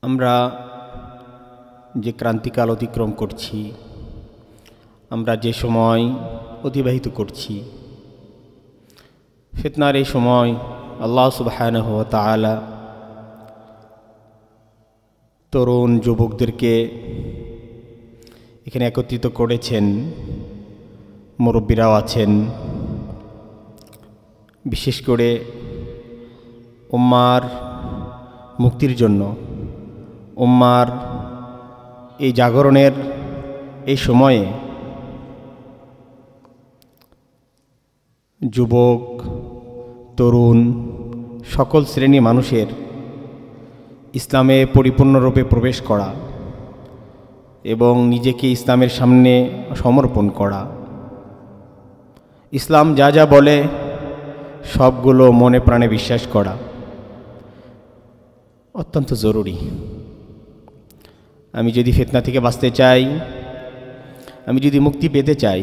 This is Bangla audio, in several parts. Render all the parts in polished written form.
আমরা যে ক্রান্তিকাল অতিক্রম করছি, আমরা যে সময় অতিবাহিত করছি, ফিতনার এই সময় আল্লাহ সুবহানাহু ওয়া তাআলা তরুণ যুবকদেরকে এখানে একত্রিত করেছেন। মুরব্বীরাও আছেন। বিশেষ করে উম্মার মুক্তির জন্য, উম্মার এই জাগরণের এই সময়ে যুবক, তরুণ, সকল শ্রেণী মানুষের ইসলামে পরিপূর্ণরূপে প্রবেশ করা এবং নিজেকে ইসলামের সামনে সমর্পণ করা, ইসলাম যা যা বলে সবগুলো মনে প্রাণে বিশ্বাস করা অত্যন্ত জরুরি। আমি যদি ফিতনা থেকে বাঁচতে চাই, আমি যদি মুক্তি পেতে চাই,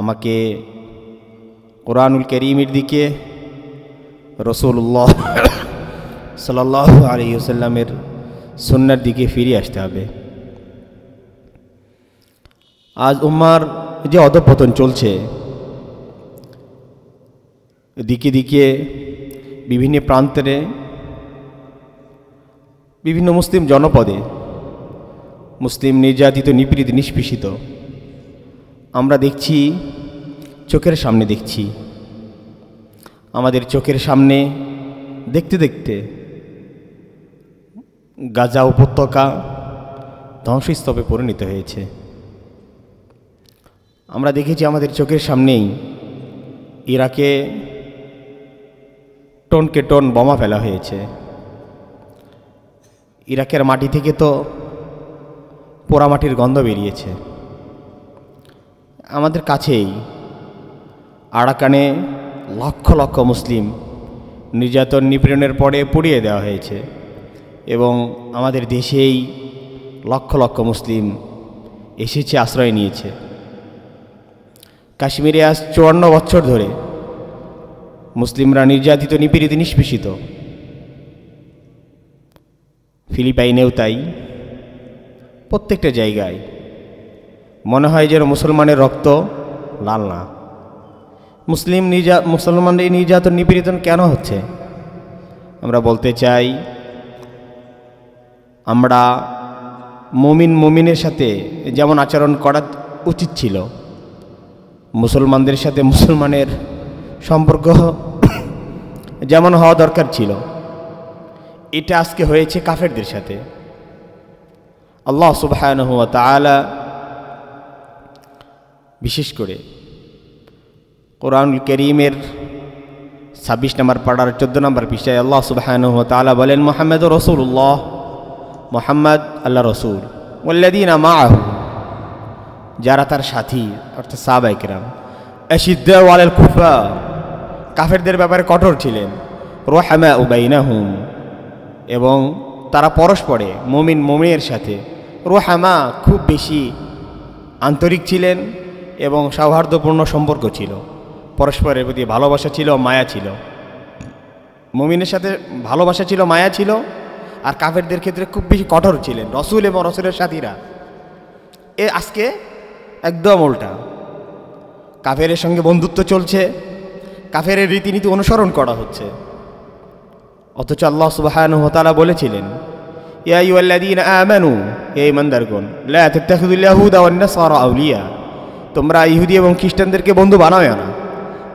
আমাকে কোরআনুল কারীমের দিকে, রাসূলুল্লাহ সাল্লাল্লাহু আলাইহি ওয়াসাল্লামের সুন্নাহর দিকে ফিরে আসতে হবে। আজ উম্মার যে অধঃপতন চলছে, দিকে দিকে বিভিন্ন প্রান্তরে, বিভিন্ন মুসলিম জনপদে মুসলিম নির্যাতিত, নিপীড়িত, নিষ্পেষিত আমরা দেখছি, চোখের সামনে দেখছি। আমাদের চোখের সামনে দেখতে দেখতে গাজা উপত্যকা ধ্বংসস্তূপে পরিণত হয়েছে। আমরা দেখেছি আমাদের চোখের সামনেই ইরাকে টনকে টন বোমা ফেলা হয়েছে। ইরাকের মাটি থেকে তো পোড়ামাটির গন্ধ বেরিয়েছে। আমাদের কাছেই আরাকানে লক্ষ লক্ষ মুসলিম নির্যাতন, নিপীড়নের পরে পুড়িয়ে দেওয়া হয়েছে এবং আমাদের দেশেই লক্ষ লক্ষ মুসলিম এসেছে, আশ্রয় নিয়েছে। কাশ্মীরে আজ 54 বছর ধরে মুসলিমরা নির্যাতিত, নিপীড়িত, নিষ্পেষিত। ফিলিপাইনেও তাই। প্রত্যেকটা জায়গায় মনে হয় যেন মুসলমানের রক্ত লাল না। মুসলমানদের নির্যাতন, নিপীড়িতন কেন হচ্ছে? আমরা বলতে চাই, আমরা মুমিনের সাথে যেমন আচরণ করা উচিত ছিল, মুসলমানদের সাথে মুসলমানের সম্পর্ক যেমন হওয়া দরকার ছিল, এটা আজকে হয়েছে কাফেরদের সাথে। আল্লাহ সুবহানাহু ওয়া তাআলা বিশেষ করে কোরআনুল কারীমের 26 নম্বর পাড়ার 14 নম্বর পৃষ্ঠায় আল্লাহ সুবহানাহু ওয়া তাআলা বলেন, মুহাম্মাদুর রাসূলুল্লাহ, মুহাম্মদ আল্লাহ রসুল, ওয়াল্লাযীনা মাআহু, যারা তার সাথী অর্থাৎ সাহাবায়ে কেরাম, আশিদ্দাউ আলাল কুফার, কাফেরদের ব্যাপারে কঠোর ছিলেন, রুহামাউ বাইনাহুম, এবং তারা পরস্পরে মুমিনের সাথে রুহামা, খুব বেশি আন্তরিক ছিলেন এবং সৌহার্দ্যপূর্ণ সম্পর্ক ছিল, পরস্পরের প্রতি ভালোবাসা ছিল, মায়া ছিল। মুমিনের সাথে ভালোবাসা ছিল, মায়া ছিল, আর কাফেরদের ক্ষেত্রে খুব বেশি কঠোর ছিলেন রসুল এবং রসুলের সাথীরা। আজকে একদম উল্টা। কাফেরের সঙ্গে বন্ধুত্ব চলছে, কাফেরের রীতিনীতি অনুসরণ করা হচ্ছে। অথচ আল্লাহ সুবহানাহু ওয়া তাআলা বলেছিলেন, ইয়া আইয়ুহাল্লাযীনা আমানু, হে ঈমানদারগণ, লা তাত্তাখিযুল ইয়াহুদা ওয়ান নাসারা আউলিয়া, তোমরা ইহুদি এবং খ্রিস্টানদেরকে বন্ধু বানাও না।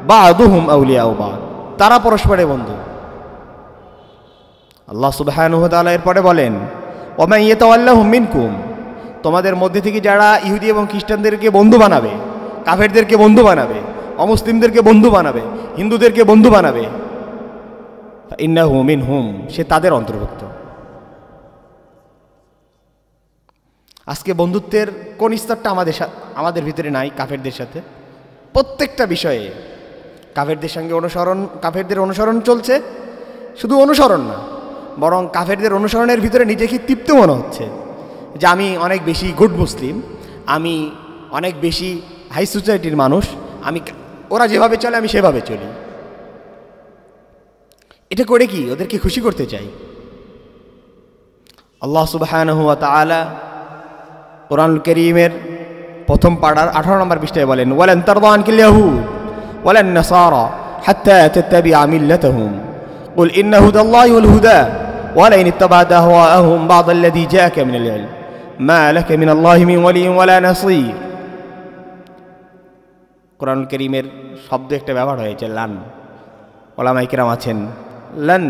বা'দুহুম আউলিয়াউ বা'দ, তারা পরস্পরের বন্ধু। আল্লাহ সুবহানাহু ওয়া তাআলা এরপরে বলেন, ওয়া মান ইয়াতাওয়াল্লাহুম মিনকুম, তোমাদের মধ্যে থেকে যারা ইহুদি এবং খ্রিস্টানদেরকে বন্ধু বানাবে, কাফেরদেরকে বন্ধু বানাবে, অমুসলিমদেরকে বন্ধু বানাবে, হিন্দুদেরকে বন্ধু বানাবে, ইন্নাহু মিনহুম, সে তাদের অন্তর্ভুক্ত। আজকে বন্ধুত্বের কোন স্তরটা আমাদের ভিতরে নাই কাফেরদের সাথে? প্রত্যেকটা বিষয়ে কাফেরদের সঙ্গে কাফেরদের অনুসরণ চলছে। শুধু অনুসরণ না, বরং কাফেরদের অনুসরণের ভিতরে নিজেকে তৃপ্ত মনে হচ্ছে যে আমি অনেক বেশি গুড মুসলিম, আমি অনেক বেশি হাই সোসাইটির মানুষ, ওরা যেভাবে চলে আমি সেভাবে চলি। এটা করে কি ওদেরকে খুশি করতে চাই? আল্লাহ সুবহানাহু ওয়া তাআলা কুরআনুল কারীমের প্রথম পাড়ার 18 নম্বর পৃষ্ঠায় বলেন, ওয়ালান তারদা আনকাল ইয়াহুদ ওয়ালান নাসারা হাত্তা তাত্তাবিআ মিল্লাতাহুম কুল ইন্না হুদাল্লাহি ওয়াল হুদা ওয়ালাইন ইত্তাবা'তা আহওয়াআহুম বা'দাল্লাযী জাআকা মিনাল ইলম মা লাকা মিনাল্লাহি মিন ওয়ালিয়্যিন ওয়ালা নাসীর। কুরআনুল কারীমের শব্দ একটা ব্যবহার হয়েছে লান। ওলামায়ে কিরাম আছেন লান,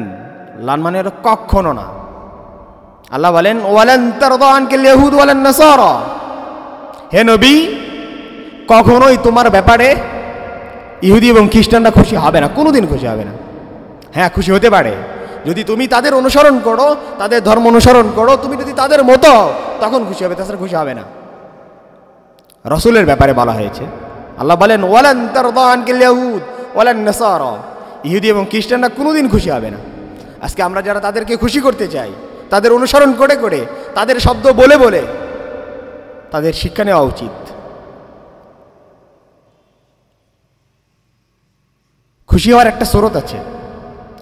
লান মানে হলো কখনো না। আল্লাহ বলেন ওয়ালান তারদা আনকাল ইয়াহুদ ওয়ালান নাসারা, হে নবী কখনোই তোমার ব্যাপারে ইহুদি এবং খ্রিস্টানরা খুশি হবে না, কোনোদিন খুশি হবে না। হ্যাঁ, খুশি হতে পারে যদি তুমি তাদের অনুসরণ করো, তাদের ধর্ম অনুসরণ করো, তুমি যদি তাদের মতো তখন খুশি হবে, তাছাড়া খুশি হবে না। রাসূলের ব্যাপারে বলা হয়েছে, আল্লাহ বলেন ওয়ালান তারদা আনকাল ইয়াহুদ ওয়ালান নাসারা, ইহুদি এবং খ্রিস্টানরা কোনোদিন খুশি হবে না। আজকে আমরা যারা তাদেরকে খুশি করতে চাই, তাদের অনুসরণ করে করে, তাদের শব্দ বলে বলে, তাদের শিক্ষা নেওয়া উচিত। খুশি হওয়ার একটা স্রোত আছে,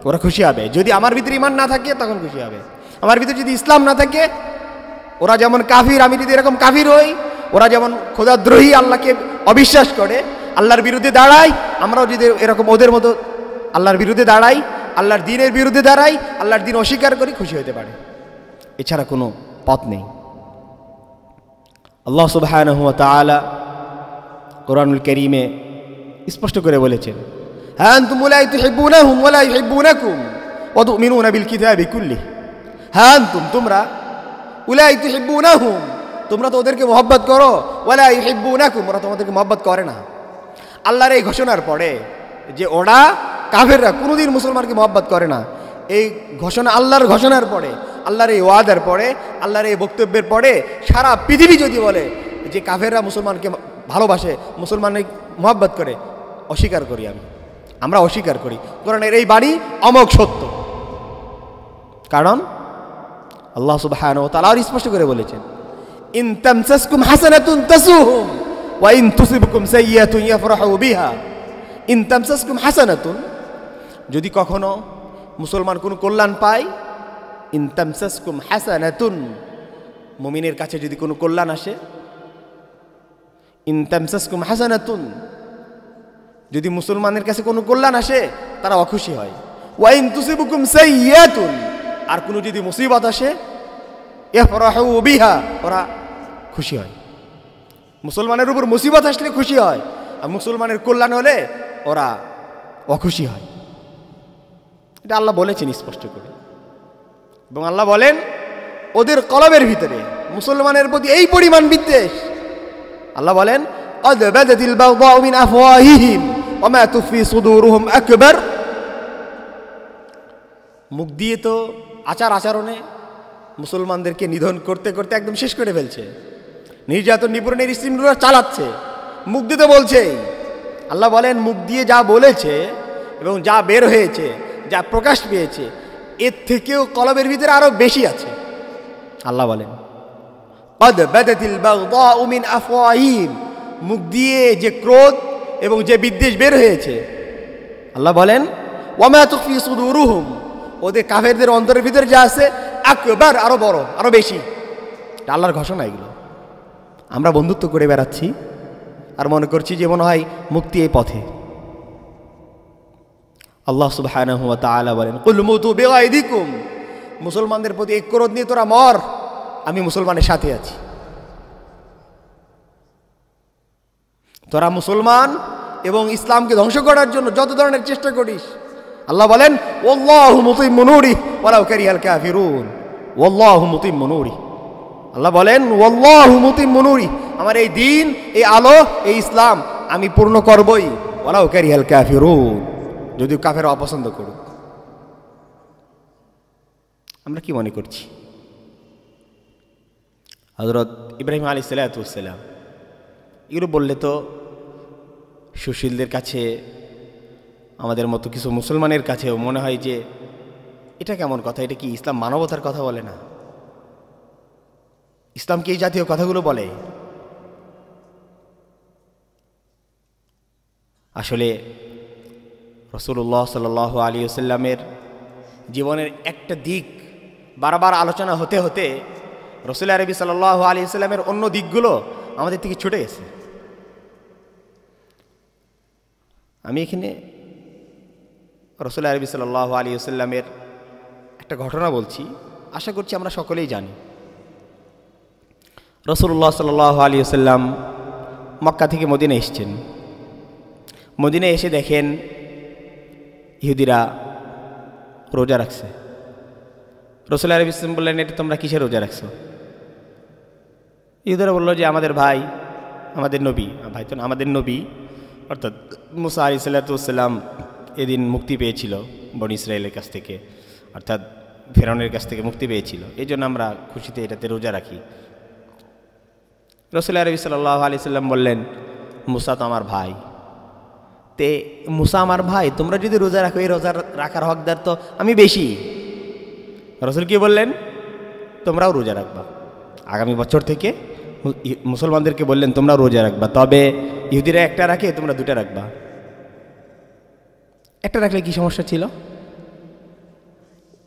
ওরা খুশি হবে। যদি আমার ভিতরে ঈমান না থাকে তখন খুশি হবে। আমার ভিতরে যদি ইসলাম না থাকে, ওরা যেমন কাফির, আমি যদি এরকম কাফির হই, ওরা যেমন খোদাদ্রোহী, আল্লাহকে অবিশ্বাস করে, আল্লাহর বিরুদ্ধে দাঁড়ায়, আমরাও যদি এরকম ওদের মতো আল্লাহর বিরুদ্ধে দাঁড়াই, আল্লাহর দ্বীনের বিরুদ্ধে দাঁড়াই, আল্লাহর দ্বীন অস্বীকার করি, খুশি হতে পারে। এছাড়া কোনো পথ নেই। আল্লাহ সুবহানাহু ওয়া তাআলা কুরআনুল কারীমে স্পষ্ট করে বলেছেন, হা আনতুম লা তুহিব্বুনাহুম ওয়া লা ইউহিব্বুনাকুম ওয়া তু'মিনুনা বিল কিতাবি কুল্লিহি। হা আনতুম, তোমরা, উলাই তুহিব্বুনাহুম, তোমরা তো ওদেরকে মহব্বত করো, ওয়া লা ইউহিব্বুনাকুম, ওরা তোমাদেরকে মহব্বত করে না। আল্লাহর এই ঘোষণার পরে যে ওরা কাফেররা কোনোদিন মুসলমানকে মহব্বত করে না, এই ঘোষণা, আল্লাহর ঘোষণার পরে, আল্লাহর এই ওয়াদার পরে, আল্লাহর এই বক্তব্যের পরে সারা পৃথিবী যদি বলে যে কাফেররা মুসলমানকে ভালোবাসে, মুসলমানের মহব্বত করে, অস্বীকার করি আমরা অস্বীকার করি। কোরআনের এই বাণী অমোঘ সত্য। কারণ আল্লাহ সুবহানাহু ওয়া তাআলা স্পষ্ট করে বলেছেন, ইন তামসাসকুম হাসানাতুন তাসুহুম ওয়া ইন তুসিবকুম সাইয়্যাতুন ইয়াফরাহু বিহা। ইন তামসাসকুম হাসানাতুন, যদি কখনো মুসলমান কোনো কল্যাণ পায়, ইন তামসাসকুম হাসানাতুন, মুমিনের কাছে যদি কোনো কল্যাণ আসে, ইন তামসাসকুম হাসানাতুন, যদি মুসলমানের কাছে কোনো কল্যাণ আসে তারা অখুশি হয়। ওয়া ইন তুসিবকুম সাইয়্যাতুন, আর কোনো যদি মুসিবত আসে, ইয়াফরাহু বিহা, ওরা খুশি হয়। মুসলমানের উপর মুসিবত আসলে খুশি হয়, আর মুসলমানের কল্যাণ হলে ওরা অখুশি হয়। এটা আল্লাহ বলেছেন স্পষ্ট করে। এবং আল্লাহ বলেন ওদের কলবের ভিতরে মুসলমানের প্রতি এই পরিমাণ বিদ্বেষ, আল্লাহ বলেন قد بدت البغضاء من أفواههم وما تخفي صدورهم أكبر। মুখ দিয়ে তো আচরণে মুসলমানদেরকে নিধন করতে করতে একদম শেষ করে ফেলছে, নির্যাতন নিপীড়নের স্টিমরোলার চালাচ্ছে, মুখ দিয়ে তো বলছেই। আল্লাহ বলেন মুখ দিয়ে যা বলেছে এবং যা বের হয়েছে, যা প্রকাশ পেয়েছে, এর থেকেও কলবের ভিতরে আরো বেশি আছে। আল্লাহ বলেন قد بدت البغضاء من أفواههم, মুখ দিয়ে যে ক্রোধ এবং যে বিদ্বেষ বের হয়েছে, আল্লাহ বলেন ওয়ামা তুখফি সুদুরুহুম, ওদের কাফেরদের অন্তরের ভিতরে যা আছে আকবার, আরো বড়, আরো বেশি। আল্লাহর ঘোষণা এগুলো। আমরা বন্ধুত্ব করে বেড়াচ্ছি আর মনে করছি যে মনে হয় মুক্তি এই পথে। আল্লাহ সুবহানাহু ওয়া তাআলা বলেন কুল মুতু বিগাইদিকুম, মুসলমানদের প্রতি এক ক্রোধ নিয়ে তোরা মর, আমি মুসলমানের সাথে আছি। তোরা মুসলমান এবং ইসলামকে ধ্বংস করার জন্য যত ধরনের চেষ্টা করিস, আল্লাহ বলেন ওয়াল্লাহু মুতিম্মু নূরিহি ওয়ালাউ কারিহাল কাফিরুন। ওয়াল্লাহু মুতিম্মু নূরিহি, আল্লাহ বলেন ওয়াল্লাহু মুতিম্মু নূরিহি, আমার এই দিন, এই আলো, এই ইসলাম আমি পূর্ণ করবই, ওয়ালাউ কারিহাল কাফিরুন, যদিও কাফেররা অপছন্দ করুক। আমরা কি মনে করছি? হযরত ইব্রাহিম আলাইহিস সালাতু ওয়াস সালাম এগুলো বললে তো সুশীলদের কাছে, আমাদের মতো কিছু মুসলমানের কাছেও মনে হয় যে এটা কেমন কথা, এটা কি ইসলাম মানবতার কথা বলে না? ইসলাম কি এই জাতীয় কথাগুলো বলে? আসলে রাসূলুল্লাহ সাল্লাল্লাহু আলাইহি ওয়াসাল্লামের জীবনের একটা দিক বারবার আলোচনা হতে হতে রাসূল আরবি সাল্লাল্লাহু আলাইহি ওয়াসাল্লামের অন্য দিকগুলো আমাদের থেকে ছুটে গেছে। আমি এখানে রাসূল আরবি সাল্লাল্লাহু আলাইহি ওয়াসাল্লামের একটা ঘটনা বলছি, আশা করছি আমরা সকলেই জানি। রাসূলুল্লাহ সাল্লাল্লাহু আলাইহি ওয়াসাল্লাম মক্কা থেকে মদিনা এসেছেন। মদিনায় এসে দেখেন ইহুদিরা রোজা রাখছে। রাসূল আলাইহিস সালাম বললেন, এটা তোমরা কিসের রোজা রাখছো? ইহুদিরা বলল যে আমাদের ভাই, আমাদের নবী, ভাই তো আমাদের নবী অর্থাৎ মুসা আলাইহিস সালাম এদিন মুক্তি পেয়েছিল বনী ইসরায়েলের কাছ থেকে, অর্থাৎ ফেরাউনের কাছ থেকে মুক্তি পেয়েছিল, এই জন্য আমরা খুশিতে এটাতে রোজা রাখি। রাসূল আরবি সাল্লাল্লাহু আলাইহি সাল্লাম বললেন, মুসা তো আমার ভাই, তে মুসা আমার ভাই, তোমরা যদি রোজা রাখো, এই রোজা রাখার হকদার তো আমি বেশি। রাসূল কি বললেন? তোমরাও রোজা রাখবা। আগামী বছর থেকে মুসলমানদেরকে বললেন তোমরা রোজা রাখবা, তবে ইহুদিরা একটা রাখে, তোমরা দুটা রাখবা। একটা রাখলে কি সমস্যা ছিল?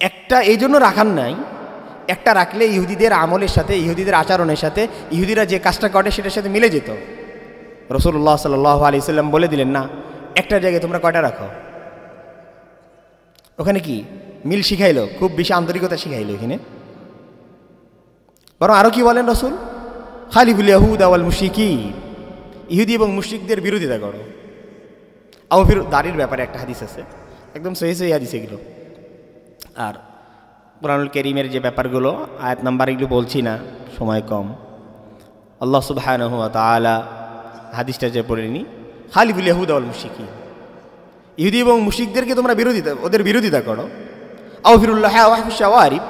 একটা এই জন্য রাখার নাই, একটা রাখলে ইহুদিদের আমলের সাথে, ইহুদিদের আচরণের সাথে, ইহুদিরা যে কাজটা করে সেটার সাথে মিলে যেত। রাসূলুল্লাহ সাল্লাল্লাহু আলাইহি সাল্লাম বলে দিলেন, না, একটা জায়গায় তোমরা কয়টা রাখো। ওখানে কি মিল শিখাইলো, খুব বেশি আন্তরিকতা শিখাইলো এখানে। বরং আরও কি বলেন রাসূল? খালিফুল ইয়াহুদ ওয়াল মুশরিকিন, ইহুদি এবং মুশরিকদের বিরোধিতা করো। ফির দাড়ির ব্যাপারে একটা হাদিস আছে, একদম সহি সহি হাদিস এগুলো। আর কুরআনুল কারীমের যে ব্যাপারগুলো, আয়াত নাম্বার এগুলো বলছি না, সময় কম। আল্লাহ সুবহানাহু ওয়া তাআলা হাদিসটা যে পড়ে নি, খালিফুল ইয়াহুদ ওয়াল মুশরিকিন, ইহুদি এবং মুশরিকদেরকে তোমরা ওদের বিরোধিতা করো। আওফিরুল্লাহ ওয়াহফিশ শাওয়ারিব,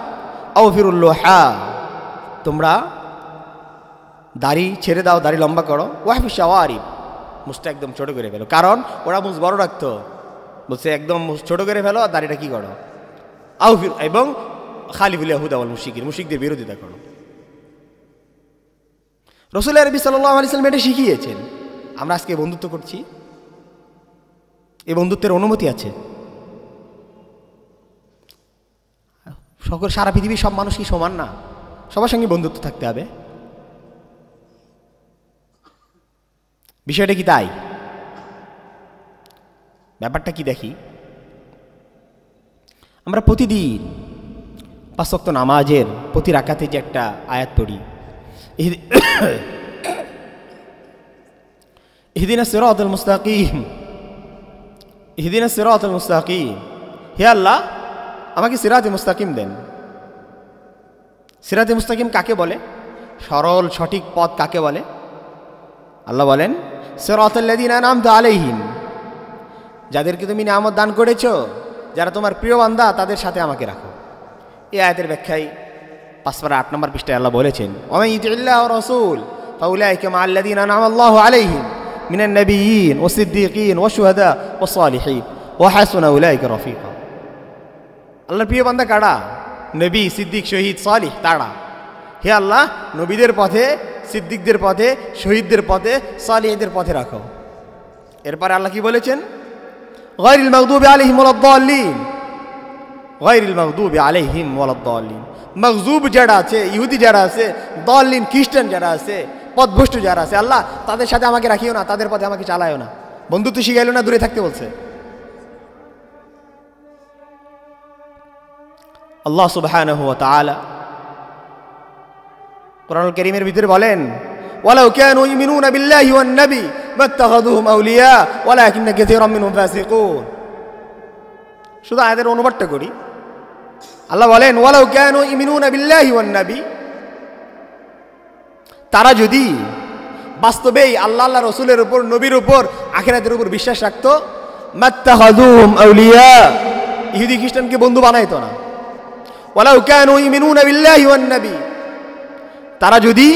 আওফিরুল্লাহ, তোমরা দাড়ি ছেড়ে দাও, দাড়ি লম্বা করো। ওয়াহফিশ শাওয়ারিব, মুছটা একদম ছোট করে ফেলো, কারণ ওরা মুছ বড় রাখতো, বলছে একদম মুছ ছোট করে ফেলো, আর দাড়িটা কি করো। আওফির এবং খালিফুল ইয়াহুদ ওয়াল মুশরিকিন, মুশরিকদের বিরোধিতা করো। রাসূল আরবি সাল্লাল্লাহু আলাইহি ওয়াসাল্লাম এটা শিখিয়েছেন। আমরা আজকে বন্ধুত্ব করছি, এই বন্ধুত্বের অনুমতি আছে। সকল সারা পৃথিবীর সব মানুষ কি সমান না? সবার সঙ্গে বন্ধুত্ব থাকতে হবে। বিষয়টা কি তাই? ব্যাপারটা কি দেখি, আমরা প্রতিদিন 5 ওয়াক্ত নামাজের প্রতি রাকাতে যে একটা আয়াত পড়ি, ইহদিনাস সিরাতাল মুস্তাকিম, ইহদিনাস সিরাতাল মুস্তাকিম, হে আল্লাহ আমাকে সিরাতে মুস্তাকিম দেন। সিরাতে মুস্তাকিম কাকে বলে? সরল সঠিক পথ কাকে বলে? আল্লাহ বলেন, সিরাতাল্লাযীনা আন'আমতা আলাইহিম, যাদেরকে তুমি নিয়ামত দান করেছো, যারা তোমার প্রিয় বান্দা, তাদের সাথে আমাকে রাখো। এই আয়াতের ব্যাখ্যায় 5 পারা 8 নম্বর পৃষ্ঠায় আল্লাহ বলেছেন, ওয়া মান ইউতি'ল্লাহ ওয়া রাসূল ফাউলাইকা মা'আল্লাযীনা আন'আমা আল্লাহু আলাইহিম মিনান নাবিয়্যিন ওয়াস সিদ্দীকিন ওয়াশ শুহাদা ওয়াস সালিহিন ওয়া হাসুনা উলাইকা রাফীকা। আল্লাহর প্রিয় বান্দা কারা? নবী, সিদ্দিক, শহীদ, সালিহ, তারা। হে আল্লাহ, নবীদের পথে, সিদ্দিকদের পথে, শহীদদের পথে, সালিহদের পথে রাখো। এরপরে আল্লাহ কি বলেছেন? গায়রিল মাগদুবি আলাইহিম ওয়ালাদ-দাল্লিন, গায়রিল মাগদুবি আলাইহিম ওয়ালাদ-দাল্লিন। মাগজুব যারা আছে, ইহুদি যারা আছে, দাল্লিন খ্রিস্টান যারা আছে, পথভ্রষ্ট যারা আছে, আল্লাহ তাদের সাথে আমাকে রাখিও না, তাদের পথে আমাকে চালায়ও না। বন্ধুত্ব শিখাইলো না, দূরে থাকতে বলছে। আল্লাহ সুবহানাহু ওয়া তাআলা কুরআনুল কারীমের ভিতরে বলেন, ওয়ালাউ কানু ইউমিনুনা বিল্লাহি ওয়ান নবী মাত্তাখাযুহুম আউলিয়া ওয়ালাকিন্না কাসীরাম মিনহুম ফাসিকুন। শুধু আয়াতের অনুবাদটা করি। আল্লাহ বলেন, ওয়ালাউ কানু ইউমিনুনা বিল্লাহি ওয়ান নবী, তারা যদি বাস্তবেই আল্লাহ, আল্লাহ রাসূলের উপর, নবীর উপর, আখিরাতের উপর বিশ্বাস রাখতো, মাত্তাখাযুহুম আউলিয়া, ইহুদি খ্রিস্টানকে বন্ধু বানাইতো না। ওয়ালাউ কানু ইউমিনুনা বিল্লাহি ওয়ান নবী, তারা যদি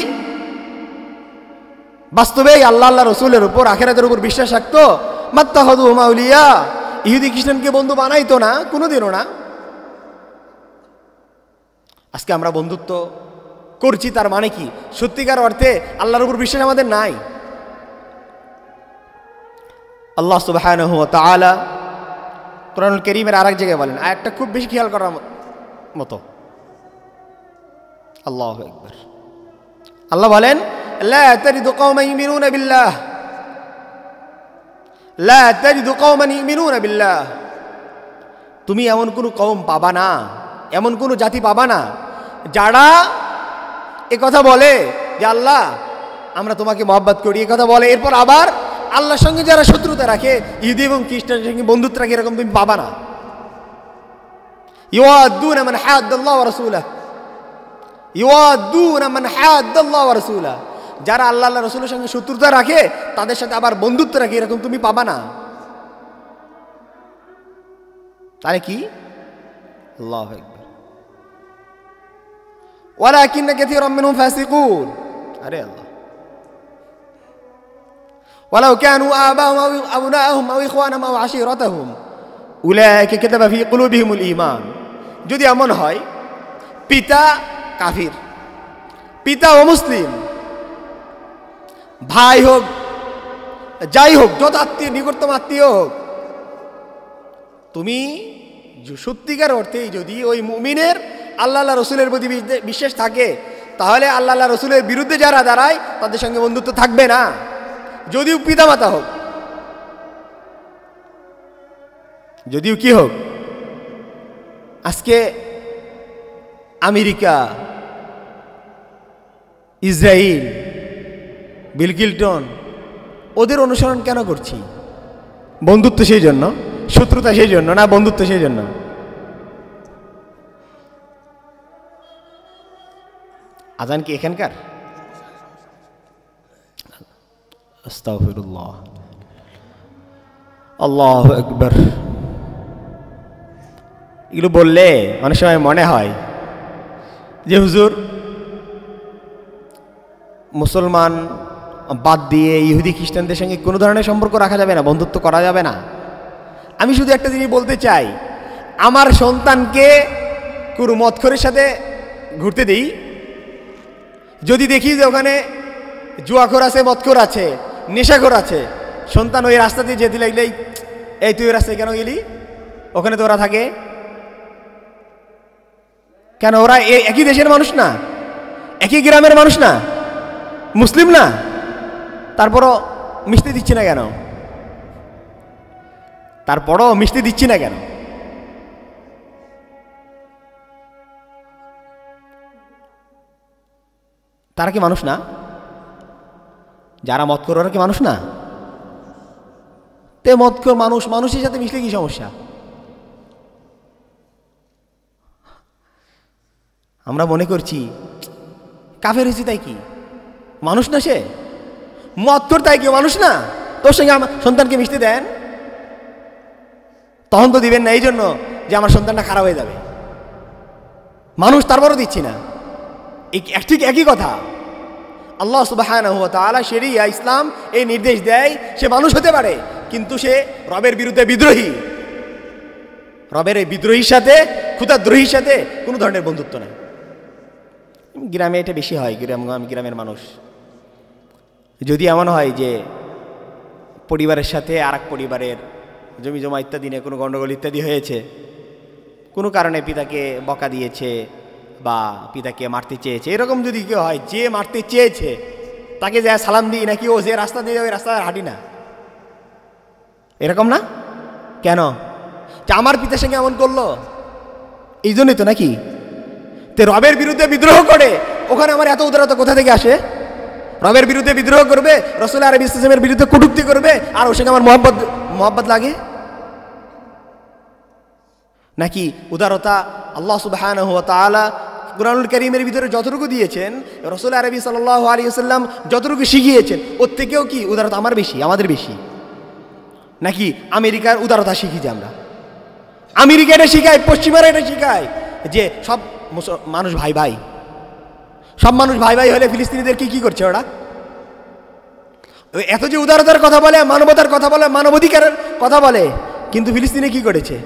বাস্তবেই আল্লাহ, আল্লাহ রাসূলের উপর, আখিরাতের উপর বিশ্বাস রাখতো, মাত্তাখাযুহুম আউলিয়া, ইহুদি খ্রিস্টানকে বন্ধু বানাইতো না, কোনোদিনও না। আজকে আমরা বন্ধুত্ব করছি, তার মানে কি? সত্যিকার অর্থে আল্লাহর উপর বিশ্বাস আমাদের নাই। আল্লাহ সুবহানাহু ওয়া তাআলা কুরআনুল কারীমের আরেক জায়গায় বলেন, আয়াতটা খুব বেশি খেয়াল করার মতো। আল্লাহু আকবার। আল্লাহ বলেন, লা তাজিদু কওমান ইউমিনুনা বিল্লাহ, লা তাজিদু কওমান ইউমিনুনা বিল্লাহ। তুমি এমন কোনো কওম পাবা না, এমন কোনো জাতি পাবা না যারা এ কথা বলে যে আল্লাহ আমরা তোমাকে মহব্বত করি, এ কথা বলে, এরপর আবার আল্লাহর সঙ্গে যারা শত্রুতা রাখে, ইহুদি এবং খ্রিস্টানের সঙ্গে বন্ধুত্ব রাখে, এরকম তুমি পাবা না। ইউআদ্দুনা মান হাদ্দাল্লাহু ওয়া রাসূলাহু, ইউআদ্দুনা মান হাদ্দাল্লাহু ওয়া রাসূলাহু, যারা আল্লাহ আল্লাহ রাসূলের সঙ্গে শত্রুতা রাখে তাদের সাথে আবার বন্ধুত্ব রাখে, এরকম তুমি পাবা না। তাহলে কি? আল্লাহু আকবার। ওয়ালাকিন্না কাসীরাম মিনহুম ফাসিকুন। আরে আল্লাহ, ওয়ালাউ কানু আবাহুম আও আবনাহুম আও ইখওয়ানাহুম আও আশীরাতাহুম উলাইকা কাতাবা ফি কুলুবিহিমুল ঈমান। যদি এমন হয় পিতা কাফির, পিতা অমুসলিম, ভাই হোক, যাই হোক, যত আত্মীয়, নিকটতম আত্মীয় হোক, তুমি সত্যিকার অর্থেই যদি ওই মুমিনের আল্লাহ আল্লাহ রসুলের প্রতি বিশ্বাস থাকে, তাহলে আল্লাহ আল্লাহ রসুলের বিরুদ্ধে যারা দাঁড়ায় তাদের সঙ্গে বন্ধুত্ব থাকবে না, যদিও পিতামাতা হোক, যদিও কি হোক। আজকে আমেরিকা, ইসরায়েল, বিল ক্লিনটন, ওদের অনুসরণ কেন করছি? বন্ধুত্ব সেই জন্য, শত্রুতা সেই জন্য না, বন্ধুত্ব সেই জন্য? আজান কি এখানকার? আস্তাগফিরুল্লাহ, আল্লাহু আকবার। এগুলো বললে অনেক সময় মনে হয় যে হুজুর, মুসলমান বাদ দিয়ে ইহুদি খ্রিস্টানদের সঙ্গে কোনো ধরনের সম্পর্ক রাখা যাবে না, বন্ধুত্ব করা যাবে না। আমি শুধু একটা জিনিস বলতে চাই, আমার সন্তানকে কোনো মদখোরের সাথে ঘুরতে দিই, যদি দেখি যে ওখানে জুয়াখোর আছে, মদখোর আছে, নেশাখোর আছে, সন্তান ওই রাস্তা দিয়ে যেতে লাগলেই, এই তুই ওই রাস্তায় কেন গেলি? ওখানে তো ওরা থাকে কেন? ওরা একই দেশের মানুষ না, একই গ্রামের মানুষ না, মুসলিম না, তারপরও মিশতে দিচ্ছি না কেন? তারপরও মিশতে দিচ্ছি না কেন? তারা কি মানুষ না? যারা মদখোর ওরা কি মানুষ না? তে মদখোর মানুষ, মানুষের সাথে মিশলে কি সমস্যা? আমরা মনে করছি কাফের হয়েছি তাই কি মানুষ না? সে মদখোর তাই কি মানুষ না? তোর সঙ্গে আমার সন্তানকে মিশতে দেন, তখন তো দিবেন না এই জন্য যে আমার সন্তানটা খারাপ হয়ে যাবে। মানুষ, তারপরও দিচ্ছি না। ঠিক একই কথা। আল্লাহ সুবহানাহু ওয়া তাআলা শরিয়া ইসলাম এই নির্দেশ দেয়, সে মানুষ হতে পারে কিন্তু সে রবের বিরুদ্ধে বিদ্রোহী। রবের এই বিদ্রোহীর সাথে, ক্ষুধাদ্রোহীর সাথে কোনো ধরনের বন্ধুত্ব নাই। গ্রামে এটা বেশি হয়, গ্রামের মানুষ। যদি এমন হয় যে পরিবারের সাথে আর এক পরিবারের জমি জমা ইত্যাদি নিয়ে কোনো গণ্ডগোল ইত্যাদি হয়েছে, কোনো কারণে পিতাকে বকা দিয়েছে বা পিতাকে মারতে চেয়েছে, এরকম যদি কেউ হয়, যে মারতে চেয়েছে তাকে যা সালাম দিই নাকি ও যে রাস্তা দিয়ে যাবে ওই রাস্তা হাঁটি না, এরকম না কেন? যে আমার পিতার সঙ্গে এমন করলো এই জন্যই তো নাকি? তে রবের বিরুদ্ধে বিদ্রোহ করে ওখানে আমার এত উদারতা কোথা থেকে আসে? রবের বিরুদ্ধে বিদ্রোহ করবে, রাসূল আরবি ইসলামের বিরুদ্ধে কটূক্তি করবে, আর ওর সঙ্গে আমার মহব্বত লাগে নাকি? উদারতা আল্লাহ সুবহানাহু ওয়া তাআলা কুরআনুল কারীমের ভিতরে যতটুকু দিয়েছেন, রাসূল আরবি সাল্লাল্লাহু আলাইহি ওয়াসাল্লাম যতটুকু শিখিয়েছেন, ওর থেকেও কি উদারতা আমার বেশি, আমাদের বেশি? নাকি আমেরিকার উদারতা শিখি যে আমরা? আমেরিকা এটা শিখায়, পশ্চিমারা এটা শিখায় যে সব মানুষ ভাই ভাই, সব মানুষ ভাই ভাই হলে ফিলিস্তিনিদের কি করছে ওরা? এত যে উদারতার কথা বলে, মানবতার কথা বলে, মানবাধিকারের কথা বলে, কিন্তু ফিলিস্তিনে কি করেছে?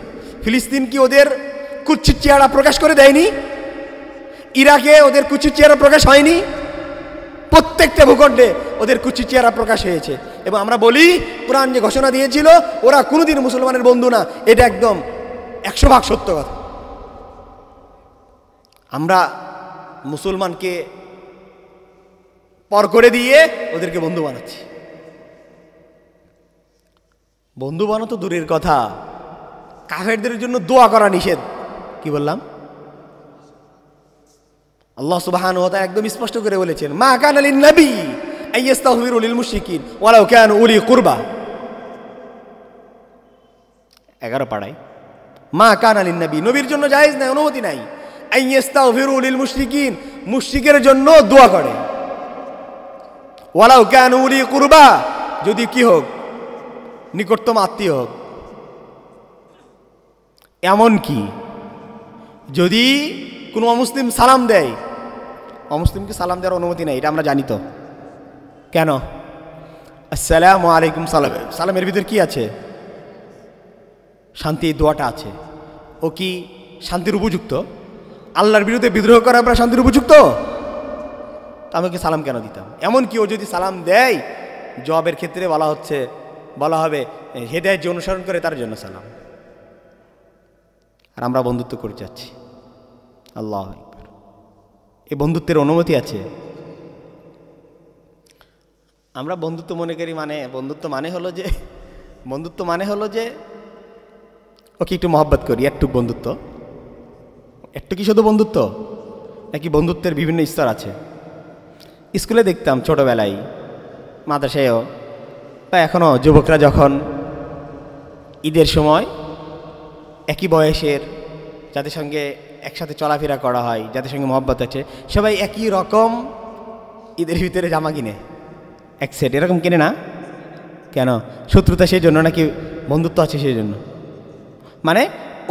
ফিলিস্তিন কি ওদের কুৎসিত চেহারা প্রকাশ করে দেয়নি? ইরাকে ওদের কুৎসিত চেহারা প্রকাশ হয়নি? প্রত্যেকটা ভূখণ্ডে ওদের কুৎসিত চেহারা প্রকাশ হয়েছে। এবং আমরা বলি কোরআন যে ঘোষণা দিয়েছিল ওরা কোনোদিন মুসলমানের বন্ধু না, এটা একদম 100% সত্য কথা। আমরা মুসলমানকে পর করে দিয়ে ওদেরকে বন্ধু বানাচ্ছি। বন্ধু বানানো তো দূরের কথা, কাফেরদের জন্য দোয়া করা নিষেধ। কি বললাম? আল্লাহ সুবহানাহু ওয়া তাআলা একদম স্পষ্ট করে বলেছেন, মা কানা লিন নবী আইয়াস্তাগফিরু লিল মুশরিকিন ওয়ালাউ কানু উলি কুরবা। 11 পাড়ায় মা কানা লিন নবী, নবীর জন্য জায়েজ নাই, অনুমতি নাই। আইয়াস্তাগফিরু লিল মুশরিকিন, মুশরিকের জন্য দোয়া করে। ওয়ালাউ কানু উলি কুরবা, যদি কি হোক, নিকটতম আত্মীয় হোক। এমন কি যদি কোনো অমুসলিম সালাম দেয়, অমুসলিমকে সালাম দেওয়ার অনুমতি নেই, এটা আমরা জানি তো। কেন? আসসালামু আলাইকুম সালাম, সালামের ভিতর কি আছে? শান্তি, দোয়াটা আছে। ও কি শান্তির উপযুক্ত? আল্লাহর বিরুদ্ধে বিদ্রোহ করা আমরা শান্তির উপযুক্ত? আমাকে সালাম কেন দিতাম? এমন কি ও যদি সালাম দেয়, জবাবের ক্ষেত্রে বলা হবে হেদায়েত যে অনুসরণ করে তার জন্য সালাম। আর আমরা বন্ধুত্ব করে যাচ্ছি। আল্লাহু আকবার। এই বন্ধুত্বের অনুমতি আছে? আমরা বন্ধুত্ব মনে করি বন্ধুত্ব মানে হলো যে ওকে একটু মহব্বত করি, একটু বন্ধুত্ব। একটু কি শুধু বন্ধুত্ব, নাকি বন্ধুত্বের বিভিন্ন স্তর আছে? স্কুলে দেখতাম ছোটবেলায়, মাদ্রাসায়ও, বা এখনও যুবকরা যখন ঈদের সময় একই বয়সের যাদের সঙ্গে একসাথে চলাফেরা করা হয়, যাদের সঙ্গে মহব্বত আছে, সবাই একই রকম ঈদের ভিতরে জামা কিনে, এক সেট এরকম কিনে না কেন? শত্রুতা সেই জন্য নাকি বন্ধুত্ব আছে সেই জন্য?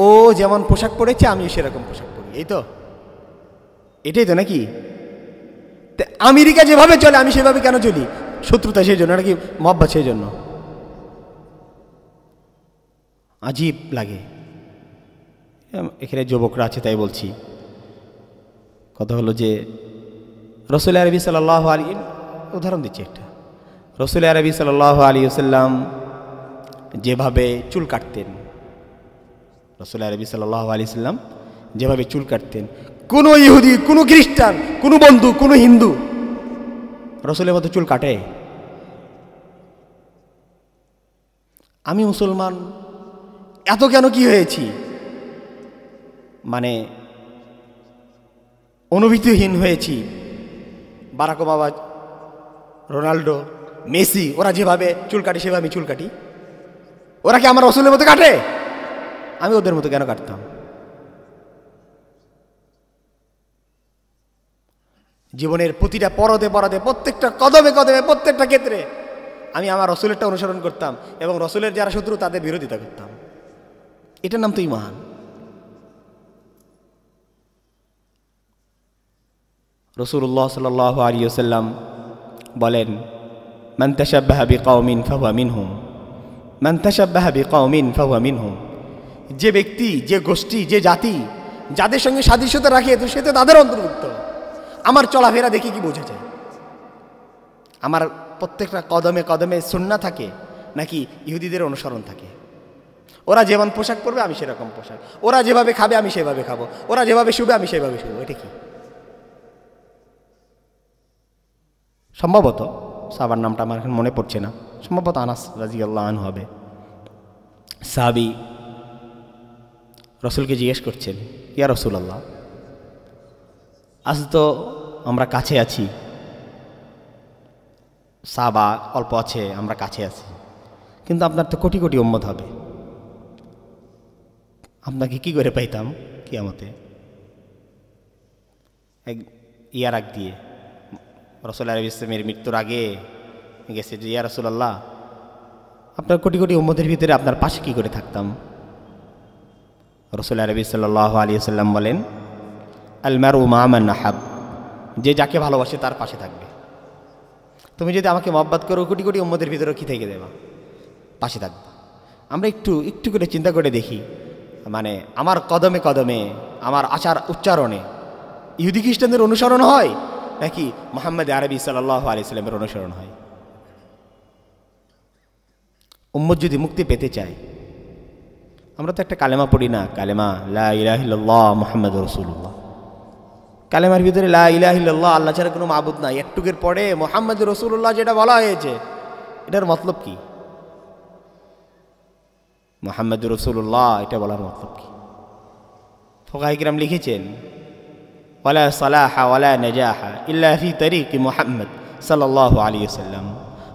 ও যেমন পোশাক পরেছে আমিও সেরকম পোশাক পরি, এটাই তো নাকি? আমেরিকা যেভাবে চলে আমি সেভাবে কেন চলি? শত্রুতা সেই জন্য নাকি মহব্বত সেই জন্য? আজীব লাগে। এখানে যুবকরা আছে তাই বলছি। কথা হলো যে রাসূল আরবি সাল্লাল্লাহু আলাইহি, উদাহরণ দিচ্ছি একটা, রাসূল আরবি সাল্লাল্লাহু আলাইহি ওয়াসাল্লাম যেভাবে চুল কাটতেন, রাসূল আরবি সাল্লাল্লাহু আলাইহি ওয়াসাল্লাম যেভাবে চুল কাটতেন, কোনো ইহুদি, কোনো খ্রিস্টান, কোনো বন্ধু, কোনো হিন্দু রাসূলের মতো চুল কাটে? আমি মুসলমান, এত কেন কি হয়েছি? অনুভূতিহীন হয়েছি। বারাক ওবামা, রোনাল্ডো, মেসি, ওরা যেভাবে চুল কাটে সেভাবে আমি চুল কাটি। ওরা কি আমার রাসূলের মতো কাটে? আমি ওদের মতো কেন কাটতাম? জীবনের প্রতিটা পরতে, প্রত্যেকটা কদমে, প্রত্যেকটা ক্ষেত্রে আমি আমার রাসূলেরটা অনুসরণ করতাম এবং রাসূলের যারা শত্রু তাদের বিরোধিতা করতাম। এটার নাম তো ঈমান। রাসূলুল্লাহ সাল্লাল্লাহু আলাইহি ওয়াসাল্লাম বলেন, মান তাশাব্বাহা বিকাওমিন ফাহুয়া মিনহুম, মান তাশাব্বাহা বিকাওমিন ফাহুয়া মিনহুম। যে ব্যক্তি, যে গোষ্ঠী, যে জাতি যাদের সঙ্গে সাদৃশ্যতা রাখে সে তো তাদের অন্তর্ভুক্ত। আমার চলাফেরা দেখে কি বোঝা যায়? আমার প্রত্যেকটা কদমে সুন্নাহ থাকে নাকি ইহুদিদের অনুসরণ থাকে? ওরা যেমন পোশাক পরবে আমি সেরকম পোশাক, ওরা যেভাবে খাবে আমি সেভাবে খাবো, ওরা যেভাবে শুবে আমি সেভাবে শুবো। এটা কি? সম্ভবত সাহাবার নামটা আমার এখন মনে পড়ছে না, সম্ভবত আনাস রাদিয়াল্লাহু আনহু হবে। সাহাবী রাসূলকে জিজ্ঞেস করছেন, ইয়া রাসূলুল্লাহ, আজ তো আমরা কাছে আছি, সাহাবা অল্প আছে, আমরা কাছে আছি, কিন্তু আপনার তো কোটি কোটি উম্মত হবে, আপনাকে কি করে পাইতাম কিয়ামতে? এক ইয়ারাক দিয়ে রাসূল আলাইহিস সালামের মৃত্যুর আগে গেছে যে, ইয়া রাসূলুল্লাহ, আপনার কোটি কোটি উম্মতের ভিতরে আপনার পাশে কি করে থাকতাম? রাসূল আরবি সাল্লাল্লাহু আলাইহি ওয়াসাল্লাম বলেন, আল মারউ মা মান আহাব, যে যাকে ভালোবাসে তার পাশে থাকবে। তুমি যদি আমাকে মহব্বত করো, কোটি কোটি উম্মতের ভিতরে কি থেকে দেবা? পাশে থাকবে। আমরা একটু করে চিন্তা করে দেখি, আমার কদমে কদমে, আমার আচার উচ্চারণে ইহুদি খ্রিস্টানদের অনুসরণ হয় নাকি মুহাম্মদ আরবি সাল্লাল্লাহু আলাইহি ওয়াসাল্লামের অনুসরণ হয়? উম্মত যদি মুক্তি পেতে চায়, আমরা তো একটা কালেমা পড়ি না, কালেমা লা ইলাহা ইল্লাল্লাহ মুহাম্মাদুর রাসূলুল্লাহ, কালেমার ভিতরে লা ইলাহা ইল্লাল্লাহ, আল্লাহ ছাড়া কোনো মাবুদ নাই, একটুকের পরে মুহাম্মদ রাসূলুল্লাহ যেটা বলা হয়েছে এটার মতলব কি? মুহাম্মদ রাসূলুল্লাহ এটা বলার মতলব কি? ফুকাহায়ে কিরাম লিখেছেন, ওয়ালা সালাহা ওয়ালা নাজাহা ইল্লা ফি তরিকি মুহাম্মদ সাল্লাল্লাহু আলাইহি ওয়াসাল্লাম,